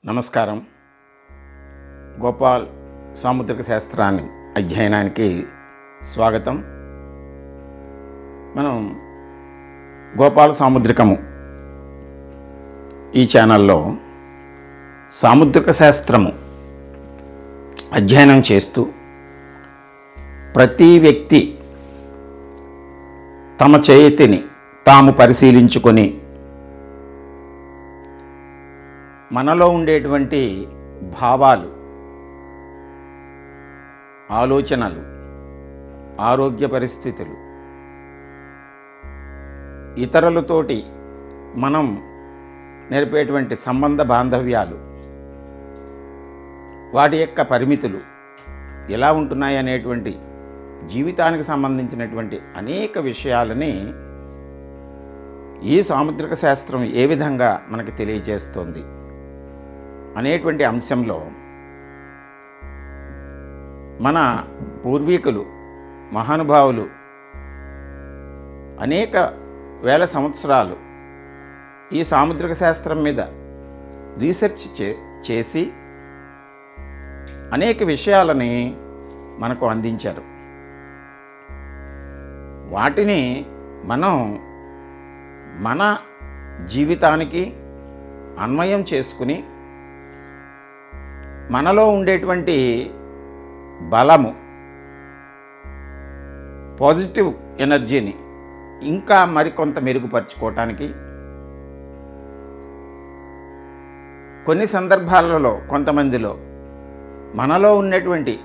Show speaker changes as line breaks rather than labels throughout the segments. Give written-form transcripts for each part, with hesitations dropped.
నమస్కారం. గోపాల్ సాముద్రిక శాస్త్రాన్ని అధ్యయనానికి స్వాగతం. మనం గోపాల్ సాముద్రికము ఈ ఛానల్లో సాముద్రిక శాస్త్రము అధ్యయనం చేస్తూ ప్రతి వ్యక్తి తమ చేతిని తాము పరిశీలించుకొని మనలో ఉండేటువంటి భావాలు, ఆలోచనలు, ఆరోగ్య పరిస్థితులు, ఇతరులతోటి మనం నేర్పేటువంటి సంబంధ బాంధవ్యాలు, వాటి యొక్క పరిమితులు ఎలా ఉంటున్నాయి అనేటువంటి జీవితానికి సంబంధించినటువంటి అనేక విషయాలని ఈ సాముద్రిక శాస్త్రం ఏ విధంగా మనకి తెలియజేస్తుంది అనేటువంటి అంశంలో మన పూర్వీకులు, మహానుభావులు అనేక వేల సంవత్సరాలు ఈ సాముద్రిక శాస్త్రం మీద రీసెర్చ్ చేసి అనేక విషయాలని మనకు అందించారు. వాటిని మనం మన జీవితానికి అన్వయం చేసుకుని మనలో ఉండేటువంటి బలము, పాజిటివ్ ఎనర్జీని ఇంకా మరికొంత మెరుగుపరుచుకోవటానికి, కొన్ని సందర్భాలలో కొంతమందిలో మనలో ఉన్నటువంటి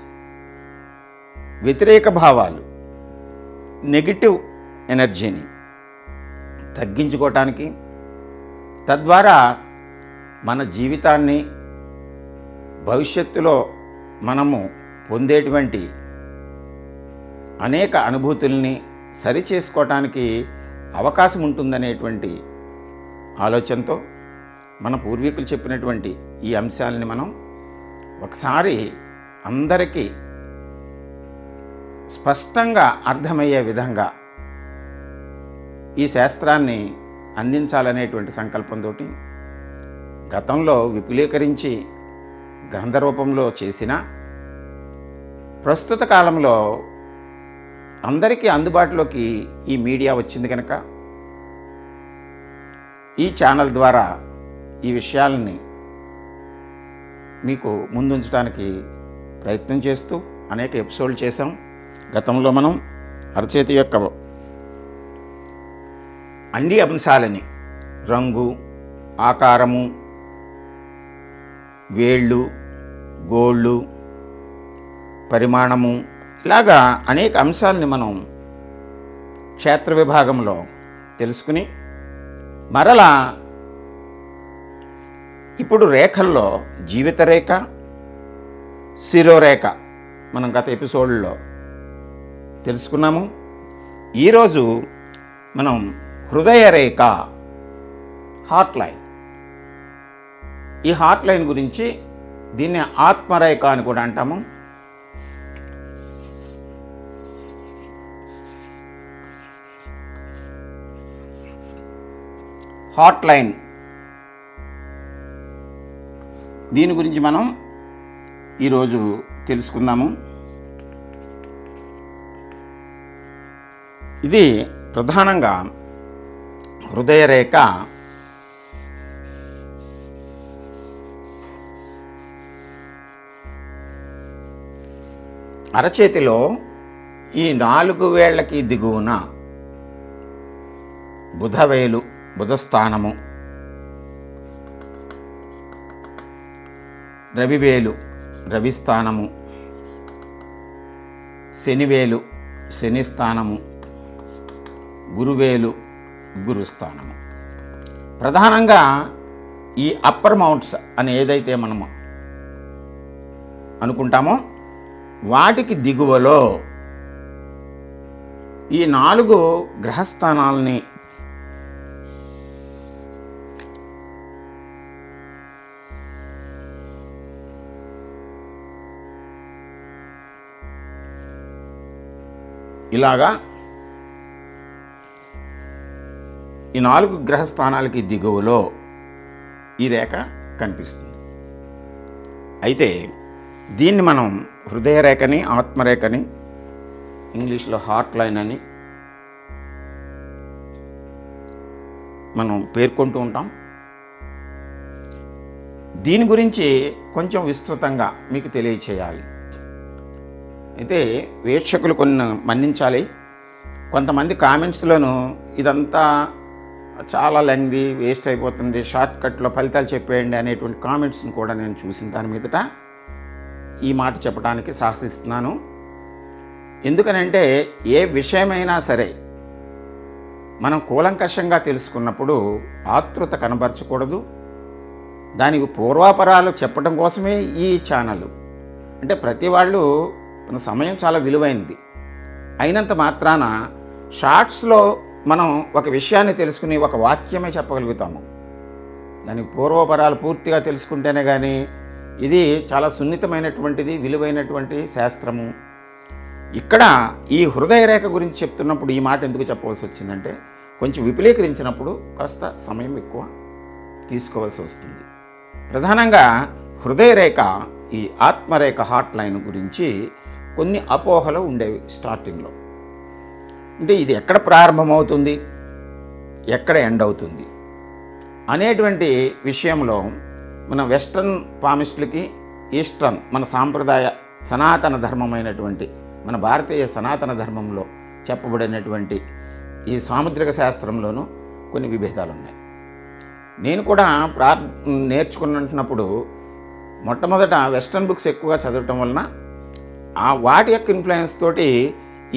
వ్యతిరేక భావాలు, నెగిటివ్ ఎనర్జీని తగ్గించుకోవటానికి, తద్వారా మన జీవితాన్ని భవిష్యత్తులో మనము పొందేటువంటి అనేక అనుభూతుల్ని సరిచేసుకోవటానికి అవకాశం ఉంటుందనేటువంటి ఆలోచనతో మన పూర్వీకులు చెప్పినటువంటి ఈ అంశాలని మనం ఒకసారి అందరికీ స్పష్టంగా అర్థమయ్యే విధంగా ఈ శాస్త్రాన్ని అందించాలనేటువంటి సంకల్పంతో గతంలో విపులీకరించి గ్రంథ రూపంలో చేసిన, ప్రస్తుత కాలంలో అందరికీ అందుబాటులోకి ఈ మీడియా వచ్చింది కనుక ఈ ఛానల్ ద్వారా ఈ విషయాలని మీకు ముందుంచడానికి ప్రయత్నం చేస్తూ అనేక ఎపిసోడ్లు చేసాం. గతంలో మనం అరచేతి యొక్క అన్ని అంశాలని, రంగు, ఆకారము, వేళ్ళు, గోళ్ళు, పరిమాణము, ఇలాగా అనేక అంశాలని మనం క్షేత్ర విభాగంలో తెలుసుకుని, మరలా ఇప్పుడు రేఖల్లో జీవిత రేఖ, శిరోరేఖ మనం గత ఎపిసోడ్లో తెలుసుకున్నాము. ఈరోజు మనం హృదయ రేఖ, హార్ట్ లైన్, ఈ హార్ట్ లైన్ గురించి, దీన్ని ఆత్మరేఖ అని కూడా అంటాము. హార్ట్ లైన్, దీని గురించి మనం ఈరోజు తెలుసుకుందాము. ఇది ప్రధానంగా హృదయ రేఖ అరచేతిలో ఈ 4 వేళ్లకి దిగువన బుధవేలు, బుధస్థానము, రవివేలు, రవిస్థానము, శనివేలు, శనిస్థానము, గురువేలు, గురుస్థానము. ప్రధానంగా ఈ అప్పర్ మౌంట్స్ అని ఏదైతే మనము అనుకుంటామో వాటికి దిగువలో ఈ 4 గ్రహస్థానాలని ఇలాగా ఈ 4 గ్రహస్థానాలకి దిగువలో ఈ రేఖ కనిపిస్తుంది. అయితే దీన్ని మనం హృదయరేఖని, ఆత్మరేఖని, ఇంగ్లీష్లో హార్ట్ లైన్ అని మనం పేర్కొంటూ ఉంటాం. దీని గురించి కొంచెం విస్తృతంగా మీకు తెలియచేయాలి. అయితే వీక్షకులు కొన్ని మన్నించాలి. కొంతమంది కామెంట్స్లోనూ ఇదంతా చాలా లెంగ్ది, వేస్ట్ అయిపోతుంది, షార్ట్ కట్లో ఫలితాలు చెప్పేయండి అనేటువంటి కామెంట్స్ని కూడా నేను చూసిన దాని మీదట ఈ మాట చెప్పడానికి సాహసిస్తున్నాను. ఎందుకనంటే ఏ విషయమైనా సరే మనం కూలంకషంగా తెలుసుకున్నప్పుడు ఆతృత కనబరచకూడదు. దానికి పూర్వాపరాలు చెప్పడం కోసమే ఈ ఛానల్. అంటే ప్రతి వాళ్ళు మన సమయం చాలా విలువైనది అయినంత మాత్రాన షార్ట్స్లో మనం ఒక విషయాన్ని తెలుసుకుని ఒక వాక్యమే చెప్పగలుగుతాము. దానికి పూర్వపరాలు పూర్తిగా తెలుసుకుంటేనే కానీ, ఇది చాలా సున్నితమైనటువంటిది, విలువైనటువంటి శాస్త్రము. ఇక్కడ ఈ హృదయరేఖ గురించి చెప్తున్నప్పుడు ఈ మాట ఎందుకు చెప్పవలసి వచ్చిందంటే, కొంచెం విపులీకరించినప్పుడు కాస్త సమయం ఎక్కువ తీసుకోవాల్సి వస్తుంది. ప్రధానంగా హృదయరేఖ, ఈ ఆత్మరేఖ, హార్ట్ లైన్ గురించి కొన్ని అపోహలు ఉండేవి స్టార్టింగ్లో. అంటే ఇది ఎక్కడ ప్రారంభమవుతుంది, ఎక్కడ ఎండ్ అవుతుంది అనేటువంటి విషయంలో మన వెస్ట్రన్ పామిస్టులకి, ఈస్టర్న్ మన సాంప్రదాయ సనాతన ధర్మమైనటువంటి మన భారతీయ సనాతన ధర్మంలో చెప్పబడినటువంటి ఈ సాముద్రిక శాస్త్రంలోనూ కొన్ని విభేదాలు ఉన్నాయి. నేను కూడా నేర్చుకున్నప్పుడు మొట్టమొదట వెస్ట్రన్ బుక్స్ ఎక్కువగా చదవటం వలన వాటి యొక్క ఇన్ఫ్లుయెన్స్ తోటి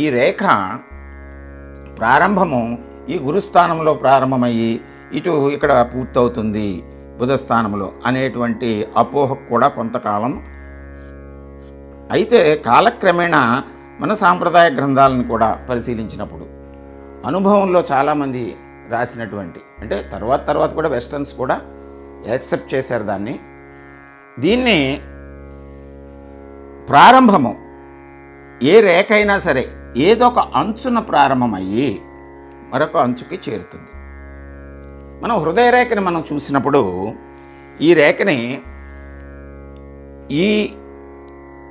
ఈ రేఖ ప్రారంభము ఈ గురుస్థానంలో ప్రారంభమయ్యి ఇటు ఇక్కడ పూర్తవుతుంది బుధస్థానంలో అనేటువంటి అపోహ కూడా కొంతకాలం. అయితే కాలక్రమేణా మన సాంప్రదాయ గ్రంథాలను కూడా పరిశీలించినప్పుడు అనుభవంలో చాలామంది రాసినటువంటి, అంటే తర్వాత కూడా వెస్టర్న్స్ కూడా యాక్సెప్ట్ చేశారు దీన్ని ప్రారంభము ఏ రేఖ అయినా సరే ఏదో ఒక అంచున ప్రారంభమయ్యి మరొక అంచుకి చేరుతుంది. మనం హృదయరేఖని మనం చూసినప్పుడు ఈ రేఖని ఈ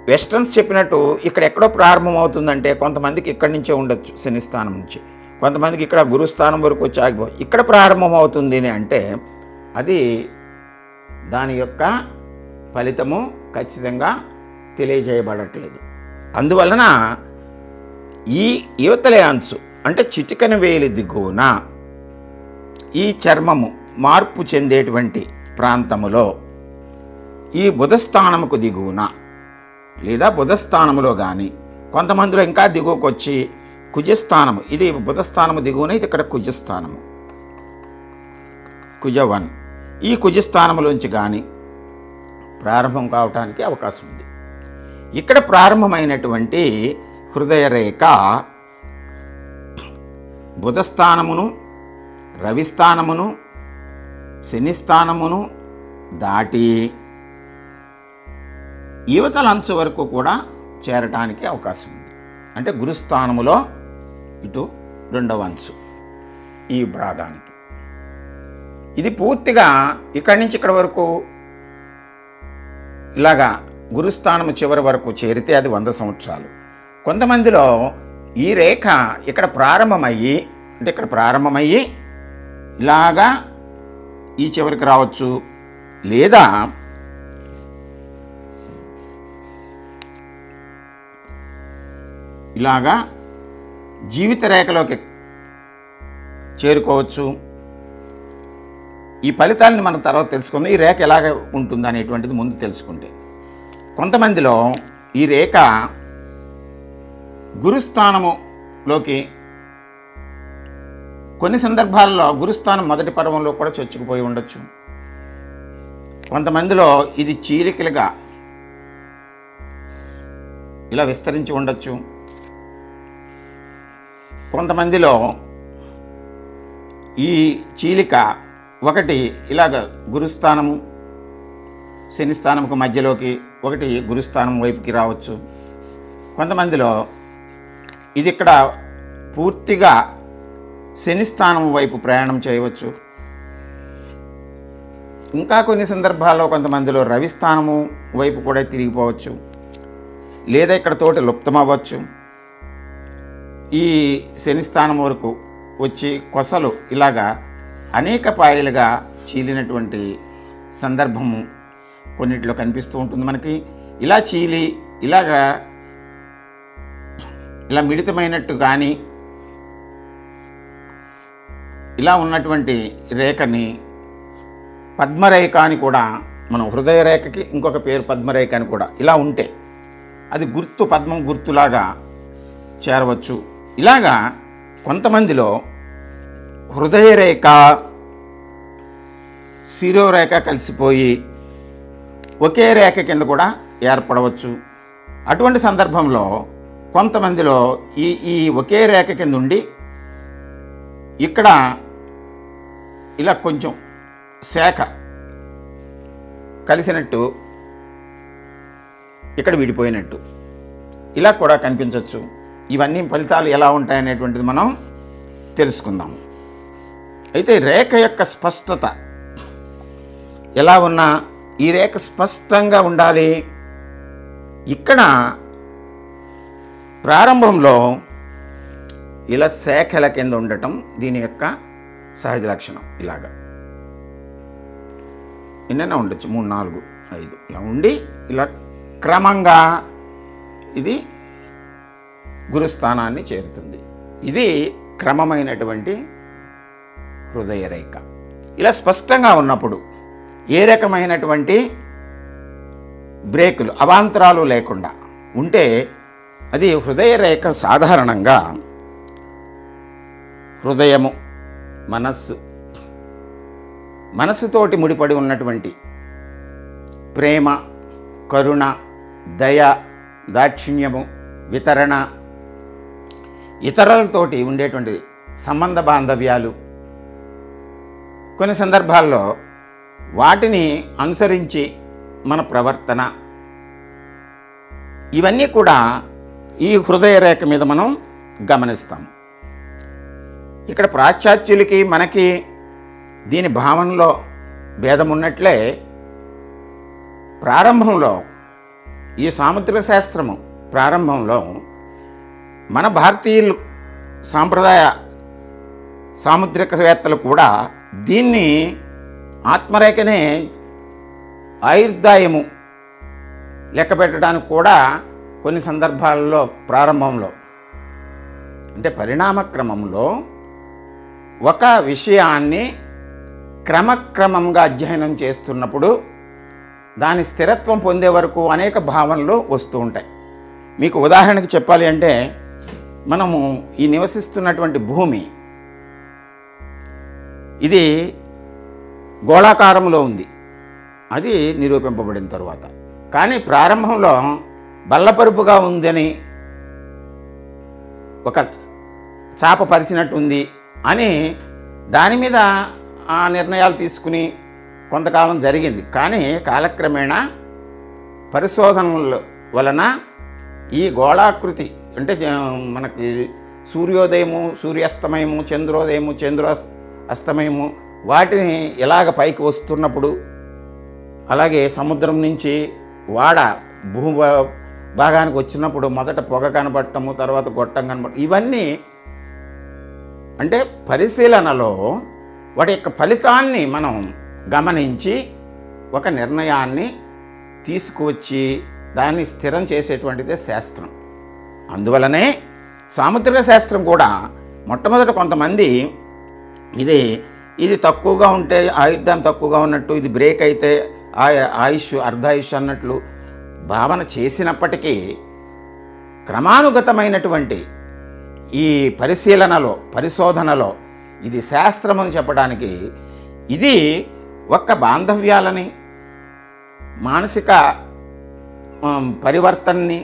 వెస్టర్న్స్ చెప్పినట్టు ఇక్కడ ఎక్కడో ప్రారంభమవుతుందంటే కొంతమందికి ఇక్కడి నుంచే ఉండొచ్చు, శనిస్థానం నుంచి, కొంతమందికి ఇక్కడ గురుస్థానం వరకు వచ్చి ఆగిపో ఇక్కడ ప్రారంభమవుతుంది అంటే అది దాని యొక్క ఫలితము ఖచ్చితంగా తెలియజేయబడట్లేదు. అందువలన ఈ యువతలే అంచు అంటే చిటికన వేలి దిగువన ఈ చర్మము మార్పు చెందేటువంటి ప్రాంతములో ఈ బుధస్థానముకు దిగువన లేదా బుధస్థానములో కానీ, కొంతమందిలో ఇంకా దిగువకు వచ్చి కుజస్థానము, ఇది బుధస్థానము దిగువన, ఇది ఇక్కడ కుజస్థానము, కుజ1, ఈ కుజస్థానములోంచి కానీ ప్రారంభం కావటానికి అవకాశం ఉంది. ఇక్కడ ప్రారంభమైనటువంటి హృదయరేఖ బుధస్థానమును, రవిస్థానమును, శనిస్థానమును దాటి యువతల అంచు వరకు కూడా చేరటానికి అవకాశం ఉంది. అంటే గురుస్థానములో ఇటు రెండవ అంచు ఈ భాగానికి. ఇది పూర్తిగా ఇక్కడి నుంచి ఇక్కడ వరకు ఇలాగా గురుస్థానము చివరి వరకు చేరితే అది 100 సంవత్సరాలు. కొంతమందిలో ఈ రేఖ ఇక్కడ ప్రారంభమయ్యి, అంటే ఇక్కడ ప్రారంభమయ్యి ఇలాగా ఈ చివరికి రావచ్చు, లేదా ఇలాగా జీవిత రేఖలోకి చేరుకోవచ్చు. ఈ ఫలితాలను మనం తర్వాత తెలుసుకుందాం. ఈ రేఖ ఎలాగ ఉంటుంది అనేటువంటిది ముందు తెలుసుకుంటే, కొంతమందిలో ఈ రేఖ గురుస్థానములోకి, కొన్ని సందర్భాల్లో గురుస్థానం మొదటి పర్వంలో కూడా చొచ్చుకుపోయి ఉండొచ్చు. కొంతమందిలో ఇది చీలికలుగా ఇలా విస్తరించి ఉండొచ్చు. కొంతమందిలో ఈ చీలిక ఒకటి ఇలాగ గురుస్థానము శనిస్థానముకు మధ్యలోకి, ఒకటి గురుస్థానం వైపుకి రావచ్చు. కొంతమందిలో ఇది ఇక్కడ పూర్తిగా శనిస్థానం వైపు ప్రయాణం చేయవచ్చు. ఇంకా కొన్ని సందర్భాల్లో కొంతమందిలో రవి స్థానము వైపు కూడా తిరిగిపోవచ్చు, లేదా ఇక్కడ తోటి లుప్తమవ్వచ్చు. ఈ శని స్థానం వరకు వచ్చి కొసలు ఇలాగా అనేక పాయలుగా చీలినటువంటి సందర్భము కొన్నిట్లో కనిపిస్తూ ఉంటుంది మనకి. ఇలా చీలి ఇలాగా ఇలా మిళితమైనట్టు కానీ ఇలా ఉన్నటువంటి రేఖని పద్మరేఖ అని కూడా, మనం హృదయ రేఖకి ఇంకొక పేరు పద్మరేఖ అని కూడా, ఇలా ఉంటే అది గుర్తు పద్మం గుర్తులాగా చేరవచ్చు. ఇలాగా కొంతమందిలో హృదయ రేఖ శిరోరేఖ కలిసిపోయి ఒకే రేఖ కింద కూడా ఏర్పడవచ్చు. అటువంటి సందర్భంలో కొంతమందిలో ఈ ఒకే రేఖ కింద ఉండి ఇక్కడ ఇలా కొంచెం శాఖ కలిసినట్టు, ఇక్కడ విడిపోయినట్టు ఇలా కూడా కనిపించవచ్చు. ఇవన్నీ ఫలితాలు ఎలా ఉంటాయనేటువంటిది మనం తెలుసుకుందాం. అయితే రేఖ యొక్క స్పష్టత ఎలా ఉన్నా ఈ రేఖ స్పష్టంగా ఉండాలి. ఇక్కడ ప్రారంభంలో ఇలా శాఖల కింద ఉండటం దీని యొక్క సహజ లక్షణం. ఇలాగా ఎన్నైనా ఉండొచ్చు, 3, 4, 5 ఇలా ఉండి ఇలా క్రమంగా ఇది గురుస్థానాన్ని చేరుతుంది. ఇది క్రమమైనటువంటి హృదయ రేఖ. ఇలా స్పష్టంగా ఉన్నప్పుడు ఏ రకమైనటువంటి బ్రేకులు అవాంతరాలు లేకుండా ఉంటే అది హృదయ రేఖ. సాధారణంగా హృదయము, మనస్సుతోటి ముడిపడి ఉన్నటువంటి ప్రేమ, కరుణ, దయ, దాక్షిణ్యము, వితరణ, ఇతరులతోటి ఉండేటువంటి సంబంధ బాంధవ్యాలు, కొన్ని సందర్భాల్లో వాటిని అనుసరించి మన ప్రవర్తన, ఇవన్నీ కూడా ఈ హృదయ రేఖ మీద మనం గమనిస్తాం. ఇక్కడ పాశ్చాత్యులకి మనకి దీని భావనలో భేదం ఉన్నట్లే ప్రారంభంలో ఈ సాముద్రిక శాస్త్రము ప్రారంభంలో మన భారతీయులు సాంప్రదాయ సాముద్రికవేత్తలు కూడా దీన్ని ఆత్మరేఖనే ఆయుర్దాయము లెక్క పెట్టడానికి కూడా కొన్ని సందర్భాల్లో ప్రారంభంలో, అంటే పరిణామ క్రమంలో ఒక విషయాన్ని క్రమక్రమంగా అధ్యయనం చేస్తున్నప్పుడు దాని స్థిరత్వం పొందే వరకు అనేక భావనలు వస్తూ ఉంటాయి. మీకు ఉదాహరణకి చెప్పాలి అంటే, మనము ఈ నివసిస్తున్నటువంటి భూమి ఇది గోళాకారంలో ఉంది, అది నిరూపింపబడిన తరువాత. కానీ ప్రారంభంలో బల్లపరుపుగా ఉందని, ఒక చాప పరిచినట్టు ఉంది అని దాని మీద ఆ నిర్ణయాలు తీసుకుని కొంతకాలం జరిగింది. కానీ కాలక్రమేణా పరిశోధనల వలన ఈ గోళాకృతి, అంటే మనకి సూర్యోదయము, సూర్యాస్తమయము, చంద్రోదయము, అస్తమయము, వాటిని ఎలాగ పైకి వస్తున్నప్పుడు, అలాగే సముద్రం నుంచి వాడ భూ భాగానికి వచ్చినప్పుడు మొదట పొగ కనబడటము, తర్వాత గొట్టం కనబడటం, ఇవన్నీ అంటే పరిశీలనలో వాటి యొక్క ఫలితాన్ని మనం గమనించి ఒక నిర్ణయాన్ని తీసుకువచ్చి దాన్ని స్థిరం చేసేటువంటిదే శాస్త్రం. అందువలనే సాముద్రిక శాస్త్రం కూడా మొట్టమొదట కొంతమంది ఇది తక్కువగా ఉంటే ఆయుర్దాయం తక్కువగా ఉన్నట్టు, ఇది బ్రేక్ అయితే ఆయుష్ అర్ధాయుష్ అన్నట్లు భావన చేసినప్పటికీ క్రమానుగతమైనటువంటి ఈ పరిశోధనలో ఇది శాస్త్రం అని చెప్పడానికి, ఇది ఒక్క బాంధవ్యాలని, మానసిక పరివర్తనని,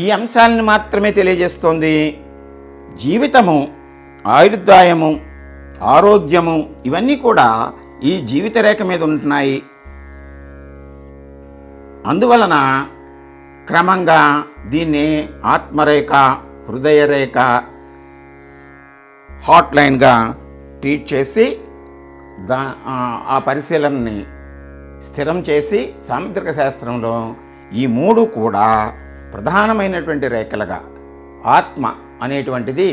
ఈ అంశాలను మాత్రమే తెలియజేస్తోంది. జీవితము, ఆయుర్దాయము, ఆరోగ్యము, ఇవన్నీ కూడా ఈ జీవిత రేఖ మీద ఉంటున్నాయి. అందువలన క్రమంగా దీన్ని ఆత్మరేఖ, హృదయ రేఖ, హాట్ లైన్గా ట్రీట్ చేసి ఆ పరిశీలనని స్థిరం చేసి సాముద్రిక శాస్త్రంలో ఈ మూడు కూడా ప్రధానమైనటువంటి రేఖలుగా ఆత్మ అనేటువంటిది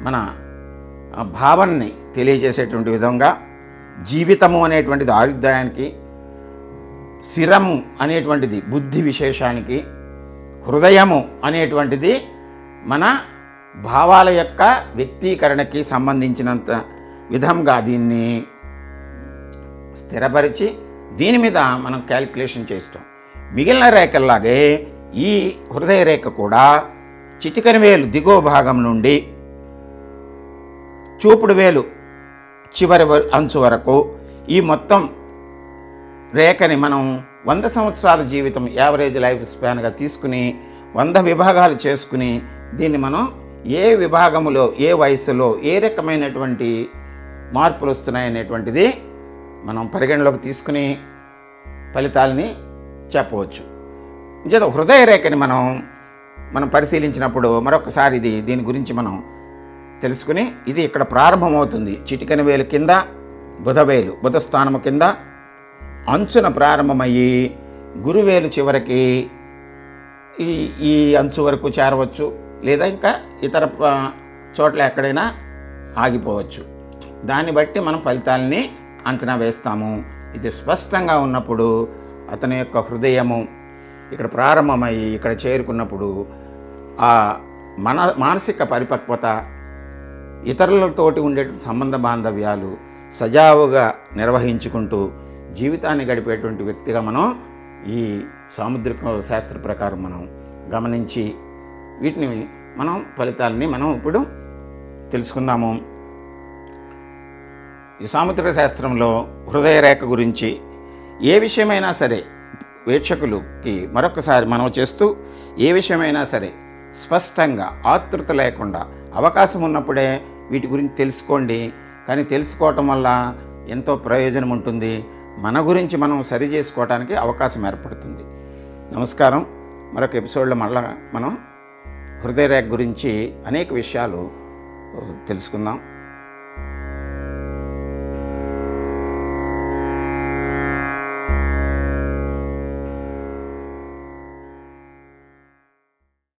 మన భావాన్ని తెలియజేసేటువంటి విధంగా, జీవితము అనేటువంటిది ఆయుర్దాయానికి, శిరము అనేటువంటిది బుద్ధి విశేషానికి, హృదయము అనేటువంటిది మన భావాల యొక్క వ్యక్తీకరణకి సంబంధించినంత విధంగా దీన్ని స్థిరపరిచి దీని మీద మనం క్యాలిక్యులేషన్ చేస్తాం. మిగిలిన రేఖల్లాగే ఈ హృదయ రేఖ కూడా చిటికెన వేలు దిగువ భాగం నుండి చూపుడు వేలు చివరి అంచు వరకు ఈ మొత్తం రేఖని మనం 100 సంవత్సరాల జీవితం యావరేజ్ లైఫ్ స్పాన్గా తీసుకుని 100 విభాగాలు చేసుకుని దీన్ని మనం ఏ విభాగములో ఏ వయసులో ఏ రకమైనటువంటి మార్పులు వస్తున్నాయనేటువంటిది మనం పరిగణలోకి తీసుకుని ఫలితాలని చెప్పవచ్చు. నిజంగా హృదయ రేఖని మనం పరిశీలించినప్పుడు మరొకసారి దీని గురించి మనం తెలుసుకుని, ఇది ఇక్కడ ప్రారంభమవుతుంది చిటికెన వేలు కింద బుధవేలు, బుధస్థానము కింద అంచున ప్రారంభమయ్యి గురువేలు చివరికి ఈ అంచు వరకు చేరవచ్చు, లేదా ఇంకా ఇతర చోట్ల ఎక్కడైనా ఆగిపోవచ్చు. దాన్ని బట్టి మనం ఫలితాలని అంచనా వేస్తాము. ఇది స్పష్టంగా ఉన్నప్పుడు అతని యొక్క హృదయము ఇక్కడ ప్రారంభమయ్యి ఇక్కడ చేరుకున్నప్పుడు ఆ మానసిక పరిపక్వత, ఇతరులతోటి ఉండే సంబంధ బాంధవ్యాలు సజావుగా నిర్వహించుకుంటూ జీవితాన్ని గడిపేటువంటి వ్యక్తిగా మనం ఈ సాముద్రిక శాస్త్ర ప్రకారం మనం గమనించి వీటిని మనం ఫలితాలని మనం ఇప్పుడు తెలుసుకుందాము. ఈ సాముద్రిక శాస్త్రంలో హృదయ రేఖ గురించి ఏ విషయమైనా సరే వీక్షకులకి మరొకసారి మనం చేస్తూ, ఏ విషయమైనా సరే స్పష్టంగా ఆతృత లేకుండా అవకాశం ఉన్నప్పుడే వీటి గురించి తెలుసుకోండి. కానీ తెలుసుకోవటం వల్ల ఎంతో ప్రయోజనం ఉంటుంది. మన గురించి మనం సరి చేసుకోవడానికి అవకాశం ఏర్పడుతుంది. నమస్కారం. మరొక ఎపిసోడ్లో మళ్ళా మనం హృదయ రేఖ గురించి అనేక విషయాలు తెలుసుకుందాం.